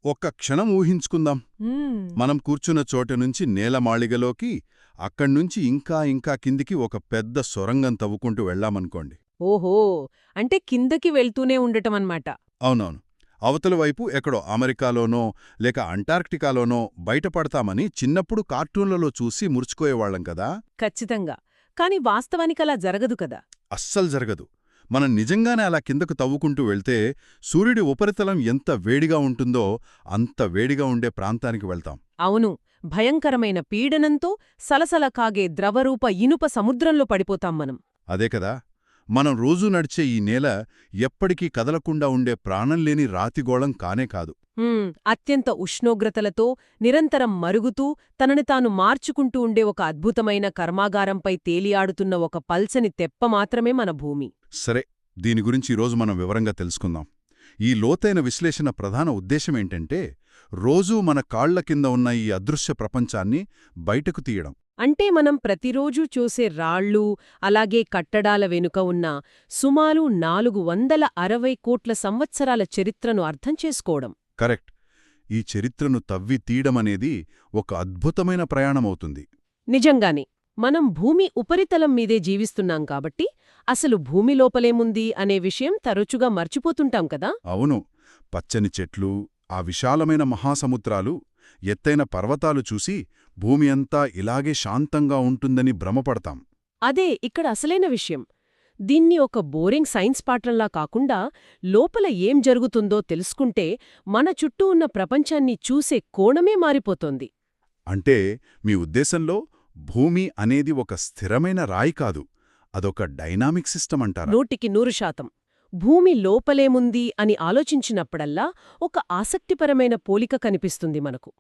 ఒక్క క్షణం ఊహించుకుందాం. మ్మ్. మనం కూర్చున్న చోట నుంచి నేలమాళిగలోకి, అక్కడ్నుంచి ఇంకా ఇంకా కిందికి ఒక పెద్ద సొరంగం తవ్వుకుంటూ వెళ్ళామనుకోండి. ఓహో, అంటే కిందకి వెళ్తూనే ఉండటమన్నమాట. అవునవును. అవతల వైపు ఎక్కడో అమెరికాలోనో లేక అంటార్క్టికాలోనో బయటపడతామని చిన్నప్పుడు కార్టూన్లలో చూసి మురుచుకోయేవాళ్లం కదా. ఖచ్చితంగా. కాని వాస్తవానికలా జరగదు కదా. అస్సలు జరగదు. మనం నిజంగానే అలా కిందకు తవ్వుకుంటూ వెళ్తే సూర్యుడి ఉపరితలం ఎంత వేడిగా ఉంటుందో అంత వేడిగా ఉండే ప్రాంతానికి వెళ్తాం. అవును, భయంకరమైన పీడనంతో సలసల కాగే ద్రవరూప ఇనుప సముద్రంలో పడిపోతాం మనం. అదే కదా. మనం రోజూ నడిచే ఈ నేల ఎప్పటికీ కదలకుండా ఉండే ప్రాణంలేని రాతిగోళం కానే కాదు. అత్యంత ఉష్ణోగ్రతలతో నిరంతరం మరుగుతూ తనని తాను మార్చుకుంటూ ఉండే ఒక అద్భుతమైన కర్మాగారంపై తేలియాడుతున్న ఒక పల్చని తెప్ప మాత్రమే మన భూమి. సరే, దీని గురించి ఈరోజు మనం వివరంగా తెలుసుకుందాం. ఈ లోతైన విశ్లేషణ ప్రధాన ఉద్దేశమేంటంటే, రోజూ మన కాళ్ల కింద ఉన్న ఈ అదృశ్య ప్రపంచాన్ని బయటకు తీయడం. అంటే మనం ప్రతిరోజూ చూసే రాళ్ళు, అలాగే కట్టడాల వెనుక ఉన్న సుమారు 460 కోట్ల సంవత్సరాల చరిత్రను అర్థం చేసుకోవడం. కరెక్ట్. ఈ చరిత్రను తవ్వి తీయడమనేది ఒక అద్భుతమైన ప్రయాణమవుతుంది. నిజంగానే. మనం భూమి ఉపరితలం మీదే జీవిస్తున్నాం కాబట్టి అసలు భూమి లోపలేముంది అనే విషయం తరచుగా మర్చిపోతుంటాం కదా. అవును. పచ్చని చెట్లు, ఆ విశాలమైన మహాసముద్రాలు, ఎత్తైన పర్వతాలు చూసి భూమి అంతా ఇలాగే శాంతంగా ఉంటుందని భ్రమపడతాం. అదే ఇక్కడ అసలైన విషయం. దీన్ని ఒక బోరింగ్ సైన్స్ పాఠంలా కాకుండా లోపల ఏం జరుగుతుందో తెలుసుకుంటే మన చుట్టూ ఉన్న ప్రపంచాన్ని చూసే కోణమే మారిపోతోంది. అంటే మీ ఉద్దేశంలో భూమి అనేది ఒక స్థిరమైన రాయి కాదు, అదొక డైనామిక్ సిస్టమ్ అంటారా? 100%. భూమి లోపలేముంది అని ఆలోచించినప్పుడల్లా ఒక ఆసక్తిపరమైన పోలిక కనిపిస్తుంది మనకు.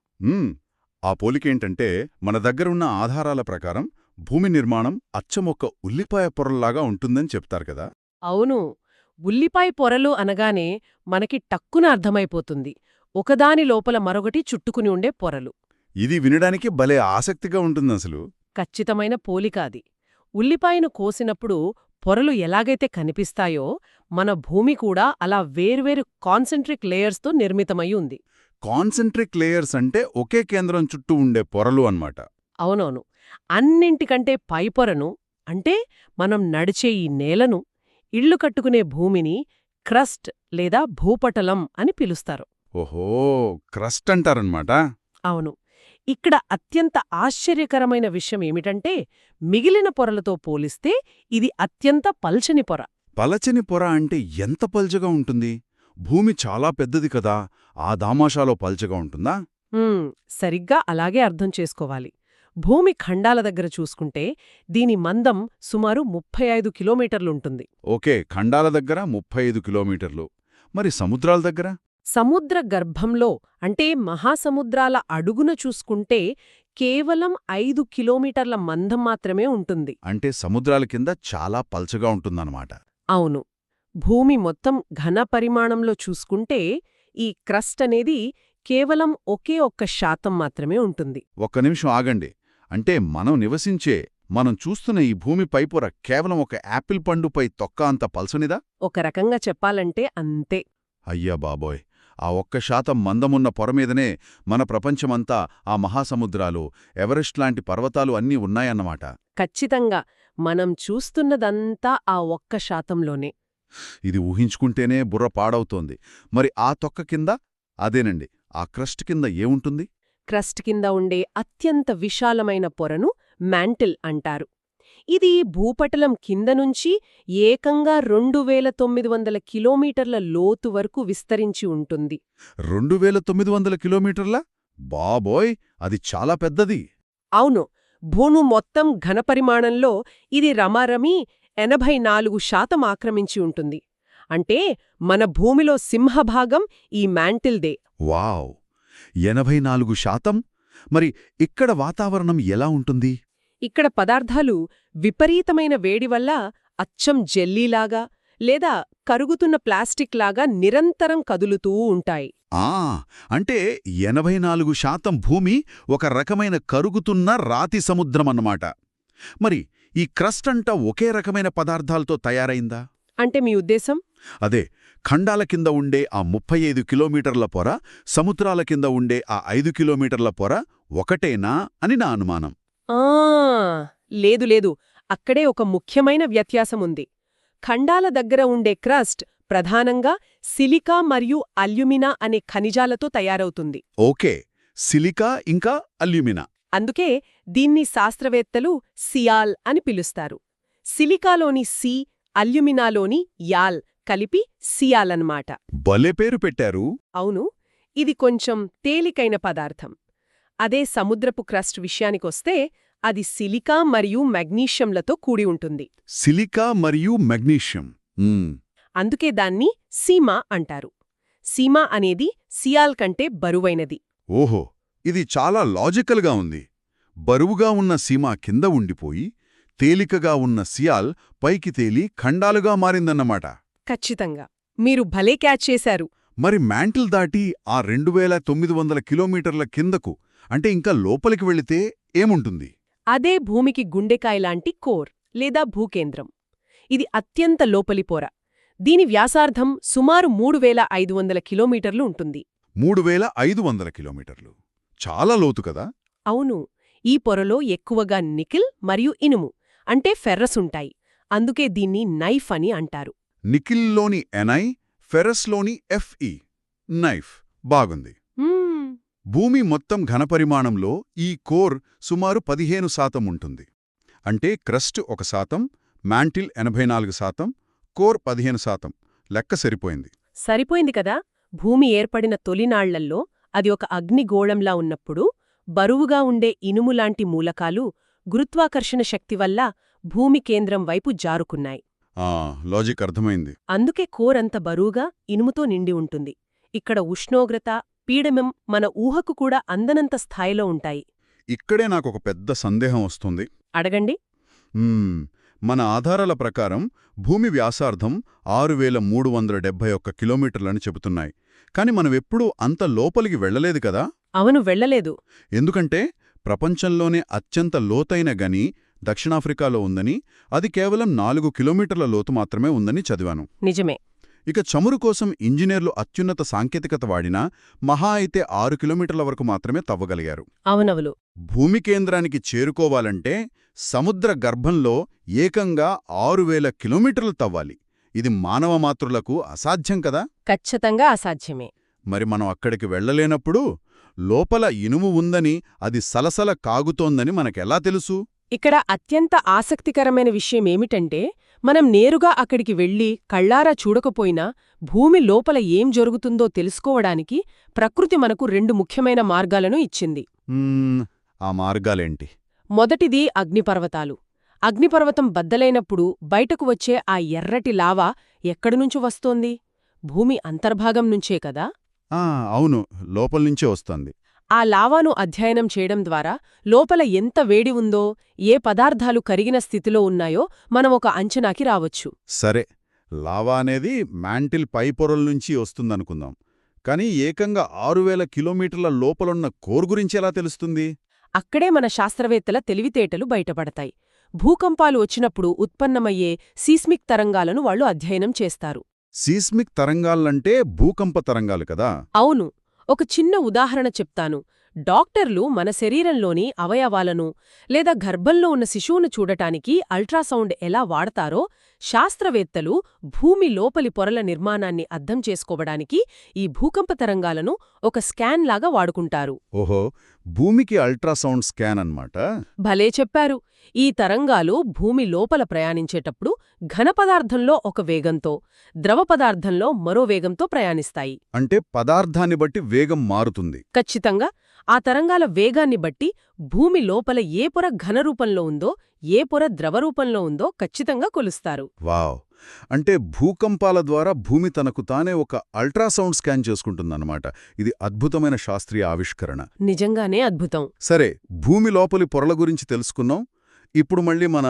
ఆ పోలికేంటంటే, మన దగ్గరున్న ఆధారాల ప్రకారం భూమి నిర్మాణం అచ్చమొక్క ఉల్లిపాయ పొరల్లాగా ఉంటుందని చెప్తారు కదా. అవును, ఉల్లిపాయ పొరలు అనగానే మనకి టక్కున అర్థమైపోతుంది. ఒకదాని లోపల మరొకటి చుట్టుకుని ఉండే పొరలు. ఇది వినడానికి భలే ఆసక్తిగా ఉంటుందసలు. ఖచ్చితమైన పోలిక అది. ఉల్లిపాయను కోసినప్పుడు పొరలు ఎలాగైతే కనిపిస్తాయో మన భూమి కూడా అలా వేర్వేరు కాన్సెంట్రిక్ లేయర్స్తో నిర్మితమై ఉంది. కాన్సెంట్రిక్ లేయర్స్ అంటే ఒకే కేంద్రం చుట్టూ ఉండే పొరలు అన్నమాట. అవునవును. అన్నింటికంటే పైపొరను, అంటే మనం నడిచే ఈ నేలను, ఇళ్లు కట్టుకునే భూమిని క్రస్ట్ లేదా భూపటలం అని పిలుస్తారు. ఓహో, క్రస్ట్ అంటారన్నమాట. అవును. ఇక్కడ అత్యంత ఆశ్చర్యకరమైన విషయం ఏమిటంటే, మిగిలిన పొరలతో పోలిస్తే ఇది అత్యంత పల్చని పొర. పలచని పొర అంటే ఎంత పల్చగా ఉంటుంది? భూమి చాలా పెద్దది కదా, ఆ దామాషాలో పల్చగా ఉంటుందా? సరిగ్గా అలాగే అర్థం చేసుకోవాలి. భూమి ఖండాల దగ్గర చూసుకుంటే దీని మందం సుమారు 35 కిలోమీటర్లుంటుంది. ఓకే, ఖండాల దగ్గర 35 కిలోమీటర్లు. మరి సముద్రాల దగ్గర? సముద్ర గర్భంలో అంటే మహాసముద్రాల అడుగున చూసుకుంటే కేవలం 5 కిలోమీటర్ల మందం మాత్రమే ఉంటుంది. అంటే సముద్రాల కింద చాలా పల్చగా ఉంటుందన్నమాట. అవును. భూమి మొత్తం ఘన పరిమాణంలో చూసుకుంటే ఈ క్రస్ట్ అనేది కేవలం ఒకే 1% మాత్రమే ఉంటుంది. ఒక్క నిమిషం ఆగండి. అంటే మనం చూస్తున్న ఈ భూమి పైపొర కేవలం ఒక యాపిల్ పండుపై తొక్క అంత పల్సనిదా? ఒక రకంగా చెప్పాలంటే అంతే. అయ్యా బాబోయ్, ఆ 1% మందమున్న పొరమీదనే మన ప్రపంచమంతా, ఆ మహాసముద్రాలు, ఎవరెస్ట్ లాంటి పర్వతాలు అన్నీ ఉన్నాయన్నమాట. ఖచ్చితంగా. మనం చూస్తున్నదంతా ఆ 1%లోనే. ఇది ఊహించుకుంటేనే బుర్ర పాడవుతోంది. మరి ఆ తొక్క కింద, అదేనండి ఆ క్రస్ట్ కింద ఏముంటుంది? క్రస్ట్ కింద ఉండే అత్యంత విశాలమైన పొరను మ్యాంటిల్ అంటారు. ఇది భూపటలం కింద నుంచి ఏకంగా 2900 కిలోమీటర్ల లోతు వరకు విస్తరించి ఉంటుంది. 2900 కిలోమీటర్ల? బాబోయ్, అది చాలా పెద్దది. అవును. భూమి మొత్తం ఘనపరిమాణంలో ఇది రమారమి 84% ఆక్రమించి ఉంటుంది. అంటే మన భూమిలో సింహభాగం ఈ మ్యాంటిల్దే. వావ్, 84%? మరి ఇక్కడ వాతావరణం ఎలా ఉంటుంది? ఇక్కడ పదార్థాలు విపరీతమైన వేడి వల్ల అచ్చం జెల్లీలాగా లేదా కరుగుతున్న ప్లాస్టిక్ లాగా నిరంతరం కదులుతూ ఉంటాయి. అంటే 84% భూమి ఒక రకమైన కరుగుతున్న రాతి సముద్రమన్నమాట. మరి ఈ క్రస్ట్ అంతా ఒకే రకమైన పదార్థాలతో తయారైందా? అంటే మీ ఉద్దేశం? అదే, ఖండాల కింద ఉండే ఆ 35 కిలోమీటర్ల పొర, సముద్రాల కింద ఉండే ఆ 5 కిలోమీటర్ల పొర ఒకటేనా అని నా అనుమానం. ఆ లేదు లేదు, అక్కడే ఒక ముఖ్యమైన వ్యత్యాసముంది. ఖండాల దగ్గర ఉండే క్రస్ట్ ప్రధానంగా సిలికా మరియు అల్యూమినా అనే ఖనిజాలతో తయారవుతుంది. ఓకే, సిలికా ఇంకా అల్యూమినా. అందుకే దీన్ని శాస్త్రవేత్తలు సియాల్ అని పిలుస్తారు. సిలికాలోని సి, అల్యూమినాలోని యాల్ కలిపి సియాల్ అన్నమాట. భలే పేరు పెట్టారు. అవును, ఇది కొంచెం తేలికైన పదార్థం. అదే సముద్రపు క్రస్ట్ విషయానికొస్తే అది సిలికా మరియు మెగ్నీషియంలతో కూడి ఉంటుంది. సిలికా మరియు మెగ్నీషియం. అందుకే దాన్ని సీమా అంటారు. సీమా అనేది సియాల్ కంటే బరువైనది. ఓహో, ఇది చాలా లాజికల్గా ఉంది. బరువుగా ఉన్న సీమా కింద ఉండిపోయి, తేలికగా ఉన్న సియాల్ పైకి తేలి ఖండాలుగా మారిందన్నమాట. ఖచ్చితంగా, మీరు భలే క్యాచ్ చేశారు. మరి మ్యాంటిల్ దాటి ఆ 2900 కిలోమీటర్ల కిందకు, అంటే ఇంకా లోపలికి వెళితే ఏముంటుంది? అదే భూమికి గుండెకాయలాంటి కోర్ లేదా భూకేంద్రం. ఇది అత్యంత లోపలి పొర. దీని వ్యాసార్థం సుమారు 3500 కిలోమీటర్లు ఉంటుంది. 3500 కిలోమీటర్లు. చాలా లోతు కదా? అవును, ఈ పొరలో ఎక్కువగా నికిల్ మరియు ఇనుము అంటే ఫెర్రస్ ఉంటాయి. అందుకే దీన్ని నైఫ్ అని అంటారు. నికిల్లోని ఎనై, ఫెరస్లోని ఎఫ్ఈ, నైఫ్. బాగుంది. మ్మ్. భూమి మొత్తం ఘనపరిమాణంలో ఈ కోర్ సుమారు 15% ఉంటుంది. అంటే క్రస్ట్ 1%, మ్యాంటిల్ 84%, కోర్ 15%. లెక్క సరిపోయింది. సరిపోయింది కదా. భూమి ఏర్పడిన తొలినాళ్లల్లో అది ఒక అగ్నిగోళంలా ఉన్నప్పుడు బరువుగా ఉండే ఇనుములాంటి మూలకాలు గురుత్వాకర్షణ శక్తి వల్ల భూమి కేంద్రం వైపు జారుకున్నాయి. లాజిక్ అర్థమైంది. అందుకే కోరంత బరువుగా ఇనుముతో నిండి ఉంటుంది. ఇక్కడ ఉష్ణోగ్రత, పీడనం మన ఊహకు కూడా అందనంత స్థాయిలో ఉంటాయి. ఇక్కడే నాకొక పెద్ద సందేహం వస్తుంది. అడగండి. మన ఆధారాల ప్రకారం భూమి వ్యాసార్థం 6371 కిలోమీటర్లని చెబుతున్నాయి. కాని మనమెప్పుడూ అంత లోపలికి వెళ్లలేదు కదా? అవును, వెళ్లలేదు. ఎందుకంటే ప్రపంచంలోనే అత్యంత లోతైన గని దక్షిణాఫ్రికాలో ఉందని, అది కేవలం 4 కిలోమీటర్ల లోతు మాత్రమే ఉందని చదివాను. నిజమే. ఇక చమురు కోసం ఇంజనీర్లు అత్యున్నత సాంకేతికత వాడినా మహా అయితే 6 కిలోమీటర్ల వరకు మాత్రమే తవ్వగలిగారు. అవునవులు. భూమి కేంద్రానికి చేరుకోవాలంటే సముద్ర గర్భంలో ఏకంగా 6000 కిలోమీటర్లు తవ్వాలి. ఇది మానవ మాతృలకు అసాధ్యం కదా? ఖచ్చితంగా అసాధ్యమే. మరి మనం అక్కడికి వెళ్లలేనప్పుడు లోపల ఇనుము ఉందని, అది సలసల కాగుతోందని మనకెలా తెలుసు? ఇక్కడ అత్యంత ఆసక్తికరమైన విషయమేమిటంటే, మనం నేరుగా అక్కడికి వెళ్లి కళ్ళారా చూడకపోయినా భూమి లోపల ఏం జరుగుతుందో తెలుసుకోవడానికి ప్రకృతి మనకు 2 ముఖ్యమైన మార్గాలను ఇచ్చింది. ఆ మార్గాలేంటి? మొదటిది అగ్నిపర్వతాలు. అగ్నిపర్వతం బద్దలైనప్పుడు బయటకు వచ్చే ఆ ఎర్రటి లావా ఎక్కడినుంచి వస్తోంది? భూమి అంతర్భాగం నుంచే కదా? అవును, లోపల్నుంచే వస్తోంది. ఆ లావాను అధ్యయనం చేయడం ద్వారా లోపల ఎంత వేడి ఉందో, ఏ పదార్థాలు కరిగిన స్థితిలో ఉన్నాయో మనం ఒక అంచనాకి రావచ్చు. సరే, లావా అనేది మ్యాంటిల్ పై పొరల్నుంచి వస్తుందనుకుందాం. కాని ఏకంగా 6000 కిలోమీటర్ల లోపలున్న కోర్ గురించి ఎలా తెలుస్తుంది? అక్కడే మన శాస్త్రవేత్తల తెలివితేటలు బయటపడతాయి. భూకంపాలు వచ్చినప్పుడు ఉత్పన్నమయ్యే సీస్మిక్ తరంగాలను వాళ్లు అధ్యయనం చేస్తారు. సీస్మిక్ తరంగాలంటే భూకంప తరంగాలు కదా? అవును. ఒక చిన్న ఉదాహరణ చెప్తాను. డాక్టర్లు మన శరీరంలోని అవయవాలను లేదా గర్భంలో ఉన్న శిశువును చూడటానికి అల్ట్రాసౌండ్ ఎలా వాడతారో, శాస్త్రవేత్తలు భూమి లోపలి పొరల నిర్మాణాన్ని అర్థం చేసుకోవడానికి ఈ భూకంప తరంగాలను ఒక స్కాన్ లాగా వాడుకుంటారు. ఓహో, భూమికి అల్ట్రాసౌండ్ స్కాన్ అన్నమాట. భలే చెప్పారు. ఈ తరంగాలు భూమి లోపల ప్రయాణించేటప్పుడు ఘనపదార్థంలో ఒక వేగంతో, ద్రవ పదార్థంలో మరో వేగంతో ప్రయాణిస్తాయి. అంటే పదార్థాన్ని బట్టి వేగం మారుతుంది. ఖచ్చితంగా. ఆ తరంగాల వేగాన్ని బట్టి భూమి లోపల ఏ పొర ఘనరూపంలో ఉందో, ఏ పొర ద్రవరూపంలో ఉందో ఖచ్చితంగా కొలుస్తారు. వావ్! అంటే భూకంపాల ద్వారా భూమి తనకు తానే ఒక అల్ట్రాసౌండ్ స్కాన్ చేసుకుంటుందన్నమాట. ఇది అద్భుతమైన శాస్త్రీయ ఆవిష్కరణ. నిజంగానే అద్భుతం. సరే, భూమి లోపలి పొరల గురించి తెలుసుకున్నాం. ఇప్పుడు మళ్ళీ మన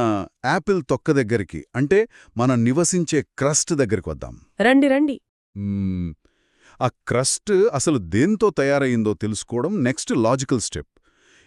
యాపిల్ తొక్క దగ్గరికి, అంటే మనం నివసించే క్రస్ట్ దగ్గరికి వద్దాం. రండి రండి. ఆ క్రస్ట్ అసలు దేంతో తయారయిందో తెలుసుకోవడం నెక్స్ట్ లాజికల్ స్టెప్.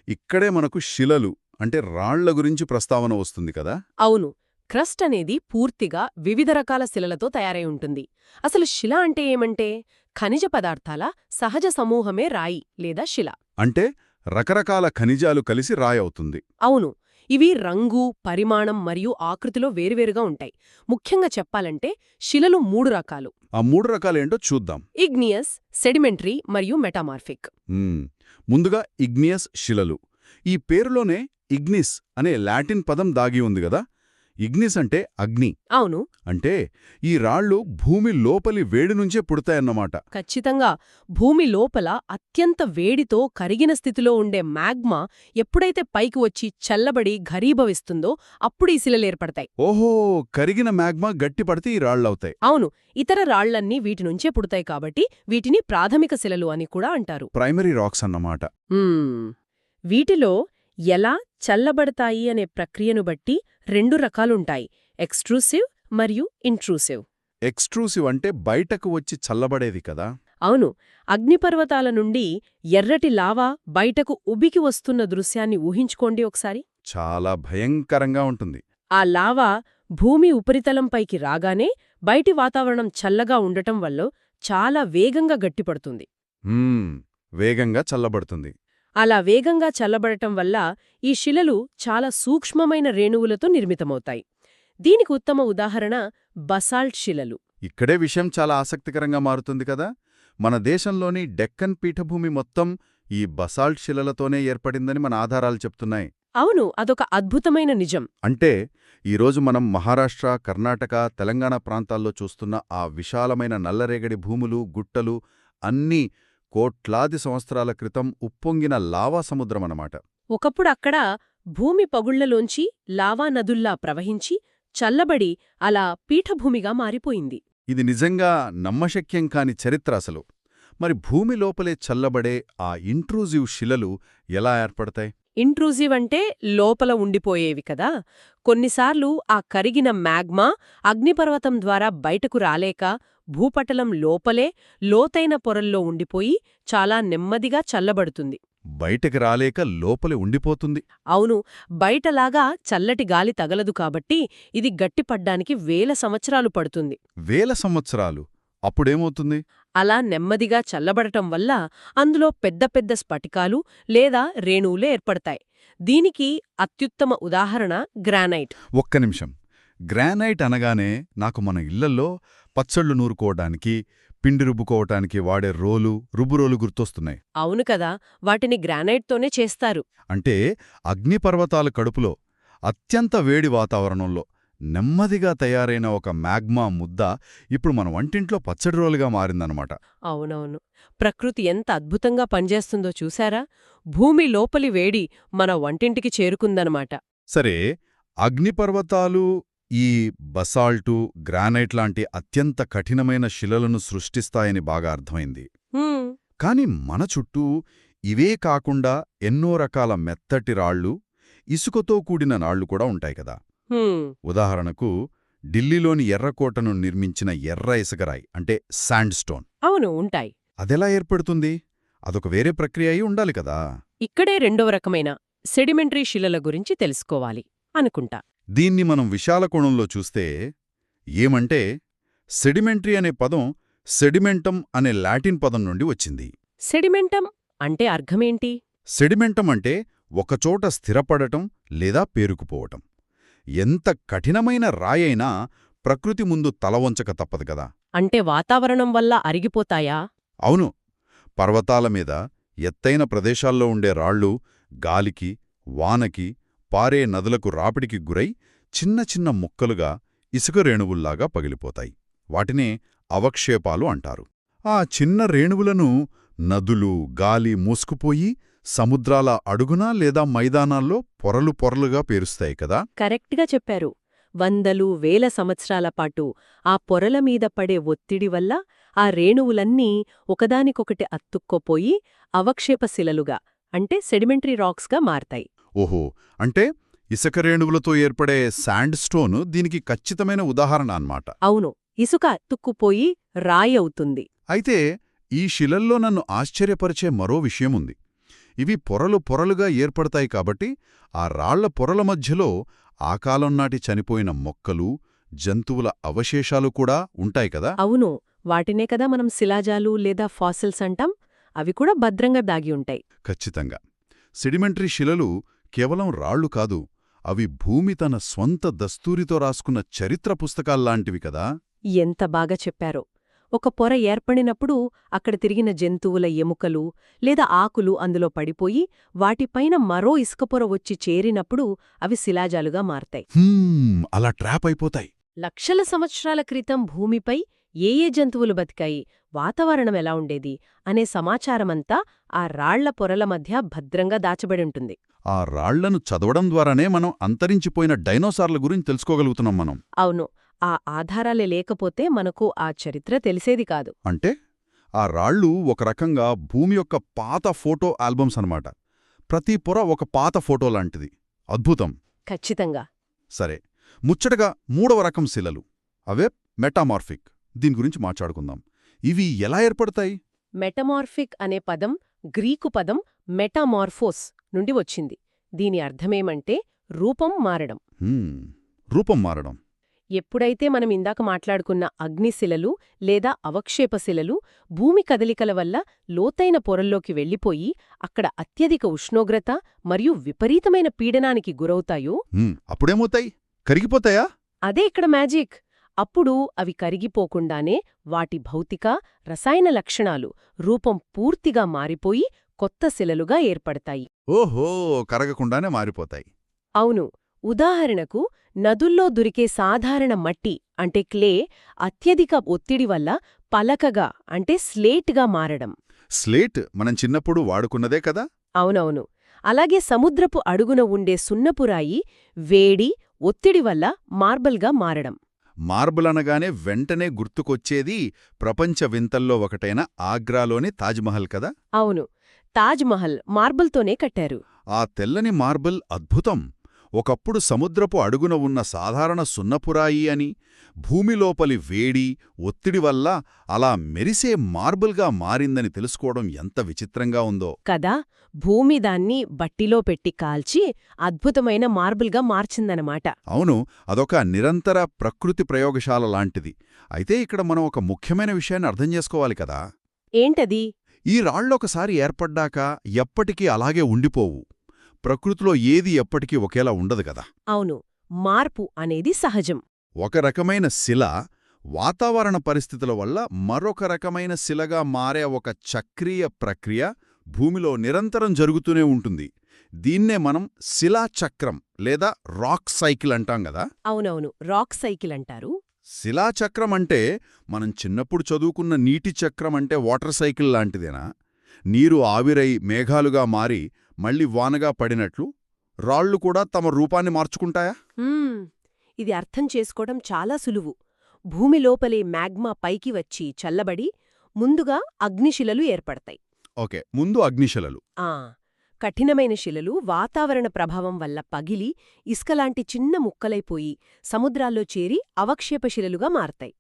ఇక్కడే మనకు శిలలు అంటే రాళ్ల గురించి ప్రస్తావన వస్తుంది కదా? అవును. క్రస్ట్ అనేది పూర్తిగా వివిధ రకాల శిలలతో తయారై ఉంటుంది. అసలు శిల అంటే ఏమంటే ఖనిజ పదార్థాల సహజ సమూహమే రాయి లేదా శిల. అంటే రకరకాల ఖనిజాలు కలిసి రాయవుతుంది. అవును, ఇవి రంగు, పరిమాణం మరియు ఆకృతిలో వేరువేరుగా ఉంటాయి. ముఖ్యంగా చెప్పాలంటే శిలలు 3 రకాలు. ఆ 3 రకాలేంటో చూద్దాం. ఇగ్నియస్, సెడిమెంటరీ మరియు మెటామార్ఫిక్. ముందుగా ఇగ్నియస్ శిలలు. ఈ పేరులోనే ఇగ్నిస్ అనే లాటిన్ పదం దాగి ఉంది గదా. ఇగ్నిస్ అంటే అగ్ని. అవును, అంటే ఈ రాళ్ళు భూమి లోపలి వేడి నుంచే పుడతాయన్నమాట. ఖచ్చితంగా. భూమి లోపల అత్యంత వేడితో కరిగిన స్థితిలో ఉండే మ్యాగ్మా ఎప్పుడైతే పైకి వచ్చి చల్లబడి ఘరీభవిస్తుందో అప్పుడు ఈ శిలలేర్పడతాయి. ఓహో, కరిగిన మ్యాగ్మా గట్టిపడితే ఈ రాళ్ళవుతాయి. అవును, ఇతర రాళ్లన్నీ వీటి నుంచే పుడతాయి కాబట్టి వీటిని ప్రాథమిక శిలలు అని కూడా అంటారు. ప్రైమరీ రాక్స్ అన్నమాట. వీటిలో ఎలా చల్లబడతాయి అనే ప్రక్రియను బట్టి 2 రకాలుంటాయి: ఎక్స్ట్రూసివ్ మరియు ఇంట్రూసివ్. ఎక్స్ట్రూసివ్ అంటే బయటకు వచ్చి చల్లబడేది కదా. అవును, అగ్నిపర్వతాల నుండి ఎర్రటి లావా బయటకు ఉబికి వస్తున్న దృశ్యాన్ని ఊహించుకోండి ఒకసారి. చాలా భయంకరంగా ఉంటుంది. ఆ లావా భూమి ఉపరితలంపైకి రాగానే బయటి వాతావరణం చల్లగా ఉండటం వల్ల చాలా వేగంగా గట్టిపడుతుంది. వేగంగా చల్లబడుతుంది. అలా వేగంగా చల్లబడటం వల్ల ఈ శిలలు చాలా సూక్ష్మమైన రేణువులతో నిర్మితమవుతాయి. దీనికి ఉత్తమ ఉదాహరణ బసాల్ట్ శిలలు. ఇక్కడే విషయం చాలా ఆసక్తికరంగా మారుతుంది కదా. మన దేశంలోని డెక్కన్ పీఠభూమి మొత్తం ఈ బసాల్ట్ శిలలతోనే ఏర్పడిందని మన ఆధారాలు చెప్తున్నాయి. అవును, అదొక అద్భుతమైన నిజం. అంటే ఈరోజు మనం మహారాష్ట్ర, కర్ణాటక, తెలంగాణ ప్రాంతాల్లో చూస్తున్న ఆ విశాలమైన నల్లరేగడి భూములు, గుట్టలు అన్నీ కోట్లాది సంవత్సరాల క్రితం ఉప్పొంగిన లావా సముద్రమన్నమాట. ఒకప్పుడు అక్కడ భూమి పగుళ్లలోంచి లావా నదుల్లా ప్రవహించి చల్లబడి అలా పీఠభూమిగా మారిపోయింది. ఇది నిజంగా నమ్మశక్యం కాని చరిత్ర అసలు. మరి భూమి లోపలే చల్లబడే ఆ ఇంట్రూజివ్ శిలలు ఎలా ఏర్పడతాయి? ఇంట్రూజివ్ అంటే లోపల ఉండిపోయేవి కదా. కొన్నిసార్లు ఆ కరిగిన మ్యాగ్మా అగ్నిపర్వతం ద్వారా బయటకు రాలేక భూపటలం లోపలే లోతైన పొరల్లో ఉండిపోయి చాలా నెమ్మదిగా చల్లబడుతుంది. బయటకి రాలేక లోపలి ఉండిపోతుంది. అవును, బయటలాగా చల్లటి గాలి తగలదు కాబట్టి ఇది గట్టిపడ్డానికి 1000 సంవత్సరాలు పడుతుంది. 1000 సంవత్సరాలు? అప్పుడేమవుతుంది? అలా నెమ్మదిగా చల్లబడటం వల్ల అందులో పెద్ద పెద్ద స్ఫటికాలు లేదా రేణువులు ఏర్పడతాయి. దీనికి అత్యుత్తమ ఉదాహరణ గ్రానైట్. ఒక్క నిమిషం. గ్రానైట్ అనగానే నాకు మన ఇళ్లల్లో పచ్చళ్ళు నూరుకోవడానికి, పిండి రుబ్బుకోవటానికి వాడే రుబ్బురోలు గుర్తొస్తున్నాయి. అవును కదా, వాటిని గ్రానైట్తోనే చేస్తారు. అంటే అగ్నిపర్వతాల కడుపులో అత్యంత వేడి వాతావరణంలో నెమ్మదిగా తయారైన ఒక మ్యాగ్మా ముద్ద ఇప్పుడు మన వంటింట్లో పచ్చడి రోలుగా మారిందనమాట. అవునవును, ప్రకృతి ఎంత అద్భుతంగా పనిచేస్తుందో చూశారా. భూమి లోపలి వేడి మన వంటింటికి చేరుకుందనమాట. సరే, అగ్నిపర్వతాలు ఈ బసాల్టు, గ్రానైట్ లాంటి అత్యంత కఠినమైన శిలలను సృష్టిస్తాయని బాగా అర్థమైంది. కాని మన చుట్టూ ఇవే కాకుండా ఎన్నో రకాల మెత్తటి రాళ్ళు, ఇసుకతో కూడిన రాళ్ళు కూడా ఉంటాయి కదా. ఉదాహరణకు ఢిల్లీలోని ఎర్రకోటను నిర్మించిన ఎర్ర ఇసుకరాయి అంటే శాండ్ స్టోన్. అవును, ఉంటాయి. అదెలా ఏర్పడుతుంది? అదొక వేరే ప్రక్రియ అయి ఉండాలి కదా. ఇక్కడే రెండవ రకమైన సెడిమెంటరీ శిలల గురించి తెలుసుకోవాలి అనుకుంటా. దీన్ని మనం విశాల కోణంలో చూస్తే ఏమంటే, సెడిమెంటరీ అనే పదం సెడిమెంటం అనే లాటిన్ పదం నుండి వచ్చింది. సెడిమెంటం అంటే అర్థమేంటి? సెడిమెంటం అంటే ఒకచోట స్థిరపడటం లేదా పేరుకుపోవటం. ఎంత కఠినమైన రాయైనా ప్రకృతి ముందు తలవంచక తప్పదు కదా. అంటే వాతావరణం వల్ల అరిగిపోతాయా? అవును. పర్వతాల మీద, ఎత్తైన ప్రదేశాల్లో ఉండే రాళ్ళు గాలికి, వానకి, పారే నదులకు రాపిడికి గురై చిన్న చిన్న ముక్కలుగా ఇసుక రేణువుల్లాగా పగిలిపోతాయి. వాటినే అవక్షేపాలు అంటారు. ఆ చిన్న రేణువులను నదులు, గాలి మూసుకుపోయి సముద్రాల అడుగున లేదా మైదానాల్లో పొరలు పొరలుగా పేరుస్తాయి కదా. కరెక్ట్గా చెప్పారు. 100,000 సంవత్సరాల పాటు ఆ పొరల మీద పడే ఒత్తిడి వల్ల ఆ రేణువులన్నీ ఒకదానికొకటి అతుక్కోపోయి అవక్షేపశిలలుగా అంటే సెడిమెంటరీ రాక్స్గా మారతాయి. ఓహో, అంటే ఇసుక రేణువులతో ఏర్పడే శాండ్ స్టోన్ దీనికి ఖచ్చితమైన ఉదాహరణ అన్నమాట. అవును, ఇసుక అతుక్కుపోయి రాయి అవుతుంది. అయితే ఈ శిలల్లో నన్ను ఆశ్చర్యపరిచే మరో విషయముంది. ఇవి పొరలు పొరలుగా ఏర్పడతాయి కాబట్టి ఆ రాళ్ల పొరల మధ్యలో ఆ కాలం నాటి చనిపోయిన మొక్కలు, జంతువుల అవశేషాలు కూడా ఉంటాయి కదా? అవును, వాటినే కదా మనం శిలాజాలు లేదా ఫాసిల్స్ అంటాం. అవి కూడా భద్రంగా దాగి ఉంటాయి. ఖచ్చితంగా. సెడిమెంటరీ శిలలు కేవలం రాళ్లు కాదు, అవి భూమి తన స్వంత దస్తూరితో రాసుకున్న చరిత్ర పుస్తకాల్లాంటివి కదా? ఎంత బాగా చెప్పారో! ఒక పొర ఏర్పడినప్పుడు అక్కడ తిరిగిన జంతువుల ఎముకలు లేదా ఆకులు అందులో పడిపోయి వాటిపైన మరో ఇసుకపొర వచ్చి చేరినప్పుడు అవి శిలాజాలుగా మారతాయి. అలా ట్రాప్ అయిపోతాయి. లక్షల సంవత్సరాల క్రితం భూమిపై ఏ జంతువులు బతికాయి, వాతావరణం ఎలా ఉండేది అనే సమాచారమంతా ఆ రాళ్ల పొరల మధ్య భద్రంగా దాచబడి ఉంటుంది. ఆ రాళ్లను చదవడం ద్వారానే మనం అంతరించిపోయిన డైనోసార్ల గురించి తెలుసుకోగలుగుతున్నాం మనం. అవును, ఆ ఆధారాలే లేకపోతే మనకు ఆ చరిత్ర తెలిసేది కాదు. అంటే ఆ రాళ్ళు ఒక రకంగా భూమి యొక్క పాత ఫోటో ఆల్బమ్స్ అన్నమాట. ప్రతి పొర ఒక పాత ఫోటో లాంటిది. అద్భుతం. ఖచ్చితంగా. సరే, ముచ్చటగా మూడవ రకం శిలలు, అవే మెటామార్ఫిక్. దీని గురించి మాట్లాడుకుందాం. ఇవి ఎలా ఏర్పడతాయి? మెటమార్ఫిక్ అనే పదం గ్రీకు పదం మెటామార్ఫోస్ నుండి వచ్చింది. దీని అర్థమేమంటే రూపం మారడం. రూపం మారడం. ఎప్పుడైతే మనం ఇందాక మాట్లాడుకున్న అగ్నిశిలలు లేదా అవక్షేపశిలలు భూమి కదలికల వల్ల లోతైన పొరల్లోకి వెళ్ళిపోయి అక్కడ అత్యధిక ఉష్ణోగ్రత మరియు విపరీతమైన పీడనానికి గురవుతాయో అప్పుడేమవుతాయి? కరిగిపోతాయా? అదే ఇక్కడ మ్యాజిక్. అప్పుడు అవి కరిగిపోకుండానే వాటి భౌతిక, రసాయన లక్షణాలు, రూపం పూర్తిగా మారిపోయి కొత్త శిలలుగా ఏర్పడతాయి. ఓహో, కరగకుండానే మారిపోతాయి. అవును. ఉదాహరణకు నదుల్లో దొరికే సాధారణ మట్టి అంటే క్లే అత్యధిక ఒత్తిడి వల్ల పలకగా అంటే స్లేట్గా మారడం. స్లేట్ మనం చిన్నప్పుడు వాడుకున్నదే కదా? అవునవును. అలాగే సముద్రపు అడుగున ఉండే సున్నపురాయి వేడి, ఒత్తిడి వల్ల మార్బల్గా మారడం. మార్బుల్ అనగానే వెంటనే గుర్తుకొచ్చేది ప్రపంచ వింతల్లో ఒకటైన ఆగ్రాలోని తాజ్మహల్ కదా? అవును, తాజ్ మహల్ మార్బుల్తోనే కట్టారు. ఆ తెల్లని మార్బుల్ అద్భుతం. ఒకప్పుడు సముద్రపు అడుగున ఉన్న సాధారణ సున్నపురాయి అని, భూమిలోపలి వేడి, ఒత్తిడి వల్ల అలా మెరిసే మార్బుల్గా మారిందని తెలుసుకోవడం ఎంత విచిత్రంగా ఉందో కదా. భూమి దాన్ని బట్టిలో పెట్టి కాల్చి అద్భుతమైన మార్బుల్గా మార్చిందనమాట. అవును, అదొక నిరంతర ప్రకృతి ప్రయోగశాల లాంటిది. అయితే ఇక్కడ మనం ఒక ముఖ్యమైన విషయాన్ని అర్థం చేసుకోవాలి కదా. ఏంటది? ఈ రాళ్ళొకసారి ఏర్పడ్డాక ఎప్పటికీ అలాగే ఉండిపోవు. ప్రకృతిలో ఏది ఎప్పటికీ ఒకేలా ఉండదు కదా. అవును, మార్పు అనేది సహజం. ఒక రకమైన శిల వాతావరణ పరిస్థితుల వల్ల మరొక రకమైన శిలగా మారే ఒక చక్రీయ ప్రక్రియ భూమిలో నిరంతరం జరుగుతూనే ఉంటుంది. దీన్నే మనం శిలాచక్రం లేదా రాక్ సైకిల్ అంటాం గదా. అవునవును, రాక్ సైకిల్ అంటారు. శిలాచక్రం అంటే మనం చిన్నప్పుడు చదువుకున్న నీటి చక్రం అంటే వాటర్ సైకిల్ లాంటిదేనా? నీరు ఆవిరై మేఘాలుగా మారి మళ్ళీ వానగా పడినట్లు రాళ్లు కూడా తమ రూపాన్ని మార్చుకుంటాయా? ఇది అర్థం చేసుకోవడం చాలా సులువు. భూమి లోపలే మ్యాగ్మా పైకి వచ్చి చల్లబడి ముందుగా అగ్నిశిలలు ఏర్పడతాయి. ఓకే, ముందు అగ్నిశిలలు. కఠినమైన శిలలు వాతావరణ ప్రభావం వల్ల పగిలి ఇసుకలాంటి చిన్న ముక్కలైపోయి సముద్రాల్లో చేరి అవక్షేపశిలలుగా మారతాయి.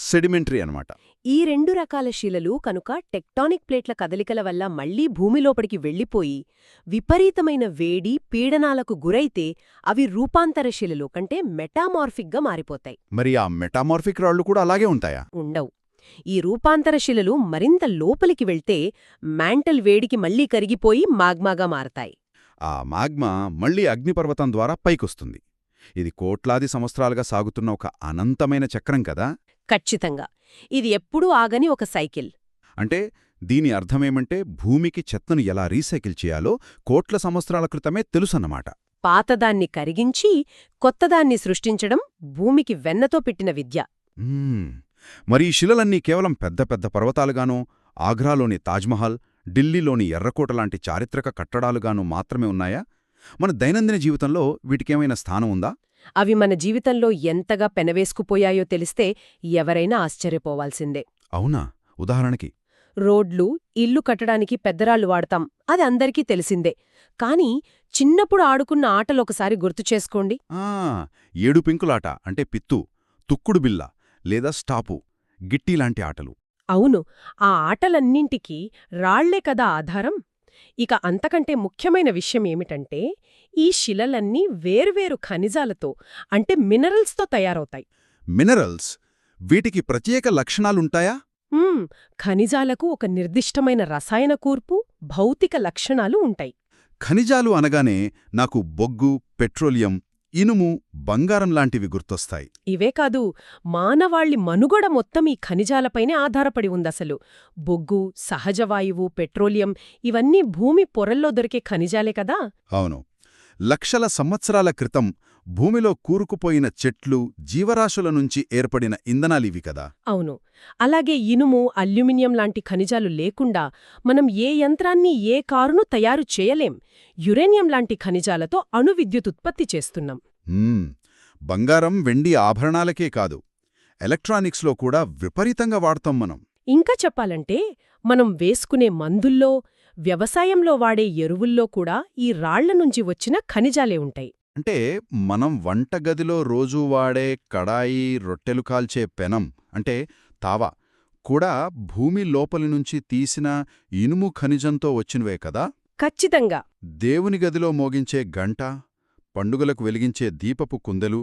సెడిమెంటరీ అన్నమాట. ఈ రెండు రకాల శిలలు కనుక టెక్టానిక్ ప్లేట్ల కదలికల వల్ల మళ్లీ భూమిలోపడికి వెళ్లిపోయి విపరీతమైన వేడి, పీడనాలకు గురైతే అవి రూపాంతర శిలలు కంటే మెటామార్ఫిక్గా మారిపోతాయి. మరి ఆ మెటామార్ఫిక్ రాళ్లు కూడా అలాగే ఉంటాయా? ఉండవు. ఈ రూపాంతర శిలలు మరింత లోపలికి వెళ్తే మ్యాంటల్ వేడికి మళ్లీ కరిగిపోయి మాగ్మాగా మారతాయి. ఆ మాగ్మా మళ్లీ అగ్నిపర్వతం ద్వారా పైకొస్తుంది. ఇది కోట్లాది సంవత్సరాలుగా సాగుతున్న ఒక అనంతమైన చక్రం కదా. ఖచ్చితంగా. ఇది ఎప్పుడూ ఆగని ఒక సైకిల్. అంటే దీని అర్థమేమంటే భూమికి చెత్తను ఎలా రీసైకిల్ చేయాలో కోట్ల సంవత్సరాల క్రితమే తెలుసన్నమాట. పాతదాన్ని కరిగించి కొత్తదాన్ని సృష్టించడం భూమికి వెన్నతో పెట్టిన విద్య. మరి ఈ శిలలన్నీ కేవలం పెద్ద పెద్ద పర్వతాలుగానో, ఆగ్రాలోని తాజ్మహల్, ఢిల్లీలోని ఎర్రకోటలాంటి చారిత్రక కట్టడాలుగానూ మాత్రమే ఉన్నాయా? మన దైనందిన జీవితంలో వీటికేమైనా స్థానం ఉందా? అవి మన జీవితంలో ఎంతగా పెనవేసుకుపోయాయో తెలిస్తే ఎవరైనా ఆశ్చర్యపోవాల్సిందే. అవునా? ఉదాహరణకి రోడ్లు, ఇల్లు కట్టడానికి పెద్దరాళ్లు వాడతాం, అది అందరికీ తెలిసిందే. కాని చిన్నప్పుడు ఆడుకున్న ఆటలొకసారి గుర్తుచేసుకోండి. ఏడు పింకులాట అంటే పిత్తు, తుక్కుడు బిల్ల లేదా స్టాపు, గిట్టీలాంటి ఆటలు. అవును, ఆ ఆటలన్నింటికీ రాళ్లే కదా ఆధారం. ఇక అంతకంటే ముఖ్యమైన విషయం ఏమిటంటే ఈ శిలలన్నీ వేర్వేరు ఖనిజాలతో అంటే మినరల్స్తో తయారవుతాయి. మినరల్స్ వీటికి ప్రత్యేక లక్షణాలుంటాయా? ఖనిజాలకు ఒక నిర్దిష్టమైన రసాయన కూర్పు, భౌతిక లక్షణాలు ఉంటాయి. ఖనిజాలు అనగానే నాకు బొగ్గు, పెట్రోలియం, ఇనుము, బంగారం లాంటివి గుర్తొస్తాయి. ఇవే కాదు, మానవాళి మనుగడ మొత్తం ఈ ఖనిజాలపైనే ఆధారపడి ఉందసలు. బొగ్గు, సహజవాయువు, పెట్రోలియం ఇవన్నీ భూమి పొరల్లో దొరికే ఖనిజాలే కదా. అవును. లక్షల సంవత్సరాల క్రితం భూమిలో కూరుకుపోయిన చెట్లు, జీవరాశుల నుంచి ఏర్పడిన ఇంధనాలివి కదా. అవును. అలాగే ఇనుము, అల్యూమినియం లాంటి ఖనిజాలు లేకుండా మనం ఏ యంత్రాన్ని, ఏ కారును తయారు చేయలేం. యురేనియం లాంటి ఖనిజాలతో అణు విద్యుత్ ఉత్పత్తి చేస్తున్నాం. బంగారం, వెండి ఆభరణాలకే కాదు, ఎలక్ట్రానిక్స్లో కూడా విపరీతంగా వాడతాం మనం. ఇంకా చెప్పాలంటే మనం వేసుకునే మందుల్లో, వ్యవసాయంలో వాడే ఎరువుల్లో కూడా ఈ రాళ్ల నుంచి వచ్చిన ఖనిజాలే ఉంటాయి. అంటే మనం వంటగదిలో రోజూ వాడే కడాయి, రొట్టెలు కాల్చే పెనం అంటే తావా కూడా భూమి లోపలి నుంచి తీసిన ఇనుము ఖనిజంతో వచ్చినవే కదా. ఖచ్చితంగా. దేవుని గదిలో మోగించే గంట, పండుగలకు వెలిగించే దీపపు కుందెలు,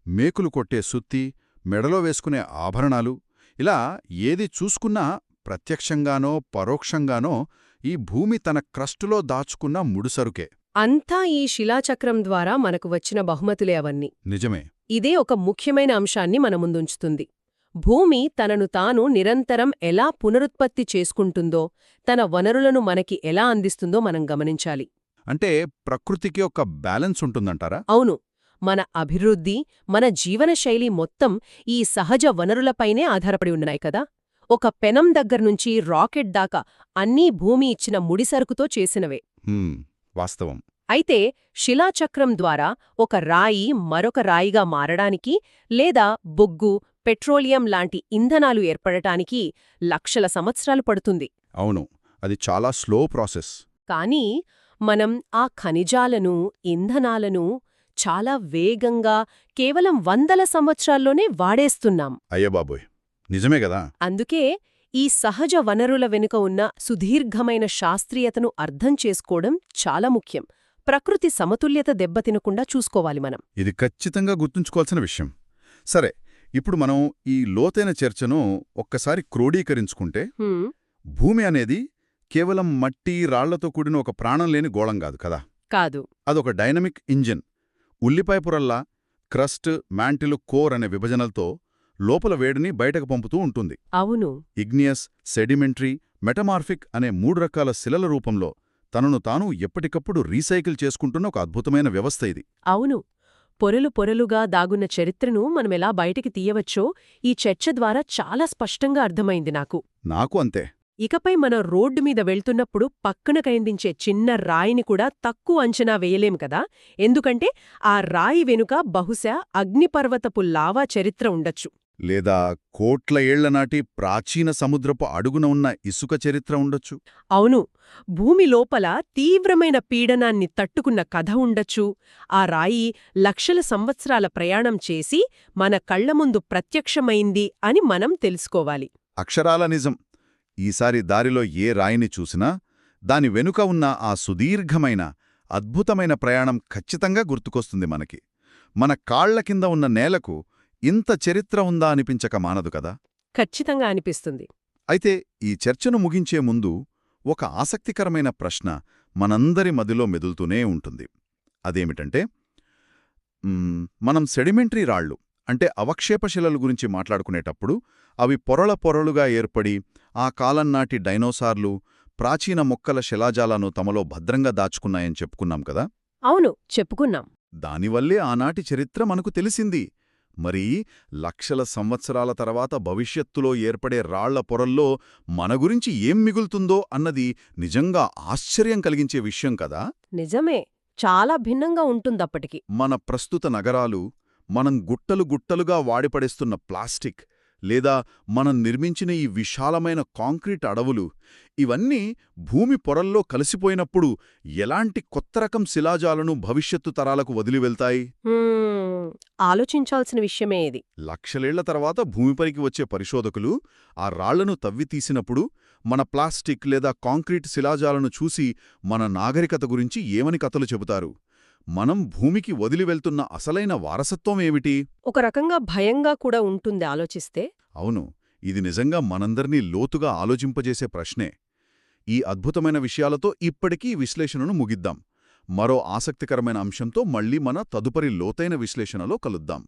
మేకులు కొట్టే సుత్తి, మెడలో వేసుకునే ఆభరణాలు, ఇలా ఏది చూసుకున్నా ప్రత్యక్షంగానో పరోక్షంగానో ఈ భూమి తన క్రస్టులో దాచుకున్న ముడుసరుకే. అంతా ఈ శిలాచక్రం ద్వారా మనకు వచ్చిన బహుమతులే అవన్నీ. నిజమే. ఇదే ఒక ముఖ్యమైన అంశాన్ని మన ముందుంచుతుంది. భూమి తనను తాను నిరంతరం ఎలా పునరుత్పత్తి చేసుకుంటుందో, తన వనరులను మనకి ఎలా అందిస్తుందో మనం గమనించాలి. అంటే ప్రకృతికి ఒక బ్యాలెన్స్ ఉంటుందంటారా? అవును. మన అభివృద్ధి, మన జీవనశైలి మొత్తం ఈ సహజ వనరులపైనే ఆధారపడి ఉన్నాయి కదా. ఒక పెనం దగ్గర్నుంచి రాకెట్ దాకా అన్నీ భూమి ఇచ్చిన ముడిసరుకుతో చేసినవే. వాస్తవం. అయితే శిలాచక్రం ద్వారా ఒక రాయి మరొక రాయిగా మారడానికి లేదా బొగ్గు, పెట్రోలియం లాంటి ఇంధనాలు ఏర్పడటానికి లక్షల సంవత్సరాలు పడుతుంది. అవును, అది చాలా స్లో ప్రాసెస్. కానీ మనం ఆ ఖనిజాలను, ఇంధనాలను చాలా వేగంగా కేవలం వందల సంవత్సరాల్లోనే వాడేస్తున్నాం. అయ్యబాబోయ్, నిజమే గదా. అందుకే ఈ సహజ వనరుల వెనుక ఉన్న సుదీర్ఘమైన శాస్త్రీయతను అర్థం చేసుకోవడం చాలా ముఖ్యం. ప్రకృతి సమతుల్యత దెబ్బతినకుండా చూసుకోవాలి మనం. ఇది ఖచ్చితంగా గుర్తుంచుకోవాల్సిన విషయం. సరే, ఇప్పుడు మనం ఈ లోతైన చర్చను ఒక్కసారి క్రోడీకరించుకుంటే, భూమి అనేది కేవలం మట్టి, రాళ్లతో కూడిన ఒక ప్రాణం లేని గోళం కాదు కదా. కాదు. అదొక డైనమిక్ ఇంజిన్. ఉల్లిపాయ పొరల్లా క్రస్ట్, మ్యాంటిల్, కోర్ అనే విభజనలతో లోపల వేడిని బయటకు పంపుతూ ఉంటుంది. అవును. ఇగ్నియస్, సెడిమెంటరీ, మెటమార్ఫిక్ అనే 3 రకాల శిలల రూపంలో తనను తాను ఎప్పటికప్పుడు రీసైకిల్ చేసుకుంటున్న ఒక అద్భుతమైన వ్యవస్థ ఇది. అవును. పొరలు పొరలుగా దాగున్న చరిత్రను మనమెలా బయటికి తీయవచ్చో ఈ చర్చ ద్వారా చాలా స్పష్టంగా అర్థమైంది నాకు. నాకు అంతే. ఇకపై మన రోడ్డు మీద వెళ్తున్నప్పుడు పక్కన కనిపించే చిన్న రాయిని కూడా తక్కువ అంచనా వేయలేం కదా. ఎందుకంటే ఆ రాయి వెనుక బహుశా అగ్నిపర్వతపు లావా చరిత్ర ఉండొచ్చు. లేదా కోట్ల ఏళ్లనాటి ప్రాచీన సముద్రపు అడుగున ఉన్న ఇసుక చరిత్ర ఉండొచ్చు. అవును. భూమి లోపల తీవ్రమైన పీడనాన్ని తట్టుకున్న కథ ఉండొచ్చు. ఆ రాయి లక్షల సంవత్సరాల ప్రయాణం చేసి మన కళ్ల ముందు ప్రత్యక్షమైంది అని మనం తెలుసుకోవాలి. అక్షరాల నిజం. ఈసారి దారిలో ఏ రాయిని చూసినా దాని వెనుక ఉన్న ఆ సుదీర్ఘమైన, అద్భుతమైన ప్రయాణం ఖచ్చితంగా గుర్తుకొస్తుంది మనకి. మన కాళ్ల కింద ఉన్న నేలకు ఇంత చరిత్ర ఉందా అనిపించక మానదు కదా. ఖచ్చితంగా అనిపిస్తుంది. అయితే ఈ చర్చను ముగించే ముందు ఒక ఆసక్తికరమైన ప్రశ్న మనందరి మదిలో మెదులుతూనే ఉంటుంది. అదేమిటంటే, మనం సెడిమెంటరీ రాళ్లు అంటే అవక్షేపశిలల గురించి మాట్లాడుకునేటప్పుడు అవి పొరల పొరలుగా ఏర్పడి ఆ కాలం నాటి డైనోసార్లు, ప్రాచీన మొక్కల శిలాజాలను తమలో భద్రంగా దాచుకున్నాయని చెప్పుకున్నాం కదా. అవును, చెప్పుకున్నాం. దానివల్లే ఆనాటి చరిత్ర మనకు తెలిసింది. మరి లక్షల సంవత్సరాల తర్వాత భవిష్యత్తులో ఏర్పడే రాళ్ల పొరల్లో మన గురించి ఏం మిగులుతుందో అన్నది నిజంగా ఆశ్చర్యం కలిగించే విషయం కదా. నిజమే. చాలా భిన్నంగా ఉంటుందప్పటికి. మన ప్రస్తుత నగరాలు, మనం గుట్టలు గుట్టలుగా వాడిపడేస్తున్న ప్లాస్టిక్, లేదా మనం నిర్మించిన ఈ విశాలమైన కాంక్రీట్ అడవులు ఇవన్నీ భూమి పొరల్లో కలిసిపోయినప్పుడు ఎలాంటి కొత్త రకం శిలాజాలను భవిష్యత్తు తరాలకు వదిలి వెళ్తాయి? ఆలోచించాల్సిన విషయమే ఇది. లక్షలేళ్ల తర్వాత భూమిపైకి వచ్చే పరిశోధకులు ఆ రాళ్లను తవ్వి తీసినప్పుడు మన ప్లాస్టిక్ లేదా కాంక్రీట్ శిలాజాలను చూసి మన నాగరికత గురించి ఏమని కథలు చెబుతారు? మనం భూమికి వదిలి వెళ్తున్న అసలైన వారసత్వం ఏమిటి? ఒక రకంగా భయంగా కూడా ఉంటుంది ఆలోచిస్తే. అవును, ఇది నిజంగా మనందర్నీ లోతుగా ఆలోచింపజేసే ప్రశ్నే. ఈ అద్భుతమైన విషయాలతో ఇప్పటికీ ఈ విశ్లేషణను ముగిద్దాం. మరో ఆసక్తికరమైన అంశంతో మళ్ళీ మన తదుపరి లోతైన విశ్లేషణలో కలుద్దాం.